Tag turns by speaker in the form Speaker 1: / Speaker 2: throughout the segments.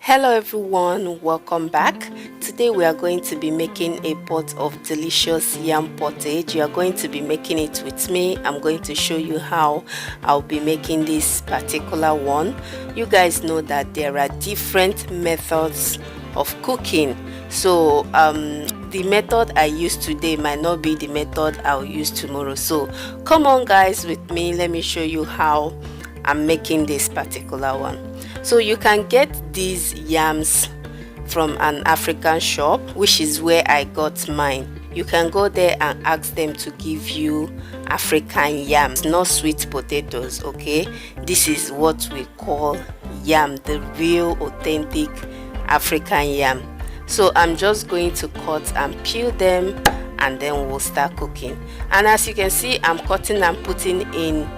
Speaker 1: Hello everyone, welcome back. Today we are going to be making a pot of delicious yam pottage. You are going to be making it with me. I'm going to show you how I'll be making this particular one. You guys know that there are different methods of cooking, so the method I use today might not be the method I'll use tomorrow. So come on guys with me, let me show you how I'm making this particular one. So you can get these yams from an African shop, which is where I got mine. You can go there and ask them to give you African yams, not sweet potatoes. Okay, this is what we call yam, the real authentic African yam. So I'm just going to cut and peel them, and then we'll start cooking. And as you can see, I'm cutting and putting in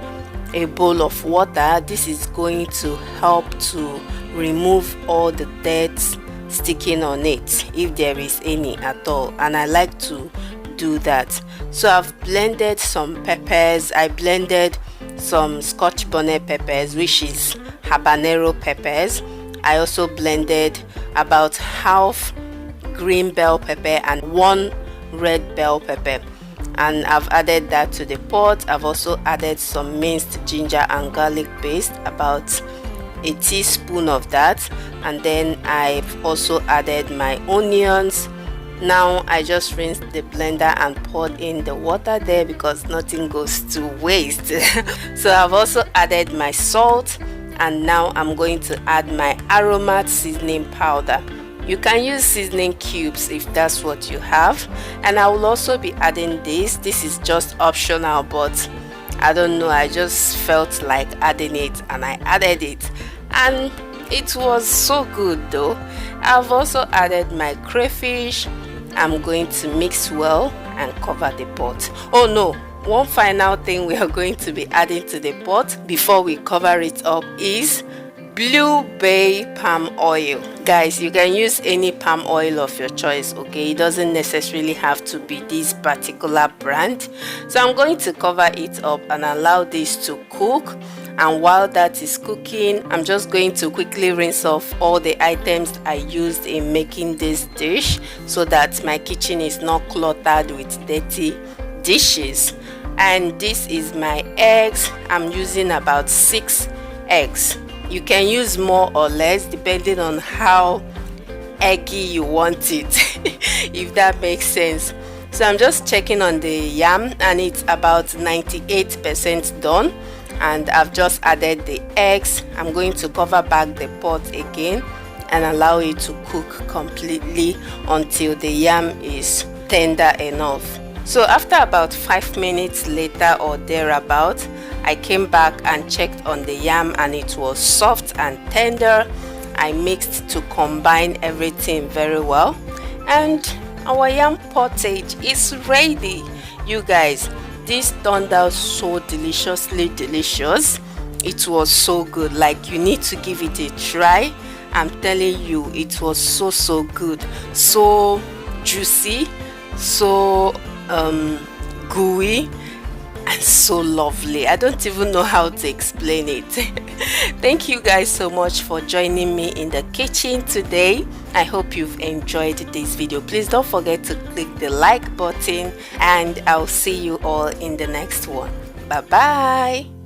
Speaker 1: a bowl of water. This is going to help to remove all the dirt sticking on it, if there is any at all, and I like to do that. So I've blended some peppers. I blended some Scotch bonnet peppers, which is habanero peppers. I also blended about half green bell pepper and one red bell pepper, and I've added that to the pot. I've also added some minced ginger and garlic paste, about a teaspoon of that, and then I've also added my onions. Now I just rinsed the blender and poured in the water there because nothing goes to waste. So I've also added my salt, and now I'm going to add my aromat seasoning powder. You can use seasoning cubes if that's what you have, and I will also be adding this. This is just optional, but I don't know, I just felt like adding it and I added it, and it was so good though. I've also added my crayfish. I'm going to mix well and cover the pot. Oh no, one final thing we are going to be adding to the pot before we cover it up is Blue Bay palm oil. Guys, you can use any palm oil of your choice, okay? It doesn't necessarily have to be this particular brand. So I'm going to cover it up and allow this to cook, and while that is cooking, I'm just going to quickly rinse off all the items I used in making this dish so that my kitchen is not cluttered with dirty dishes. And this is my eggs. I'm using about 6 eggs. You can use more or less depending on how eggy you want it, if that makes sense. So I'm just checking on the yam, and it's about 98% done, and I've just added the eggs. I'm going to cover back the pot again and allow it to cook completely until the yam is tender enough. So after about 5 minutes later or thereabout, I came back and checked on the yam, and it was soft and tender. I mixed to combine everything very well, and our yam pottage is ready. You guys, this turned out so deliciously delicious. It was so good, like you need to give it a try. I'm telling you, it was so good, so juicy, so gooey, and so lovely. I don't even know how to explain it. Thank you guys so much for joining me in the kitchen today. I hope you've enjoyed this video. Please don't forget to click the like button, and I'll see you all in the next one. Bye bye.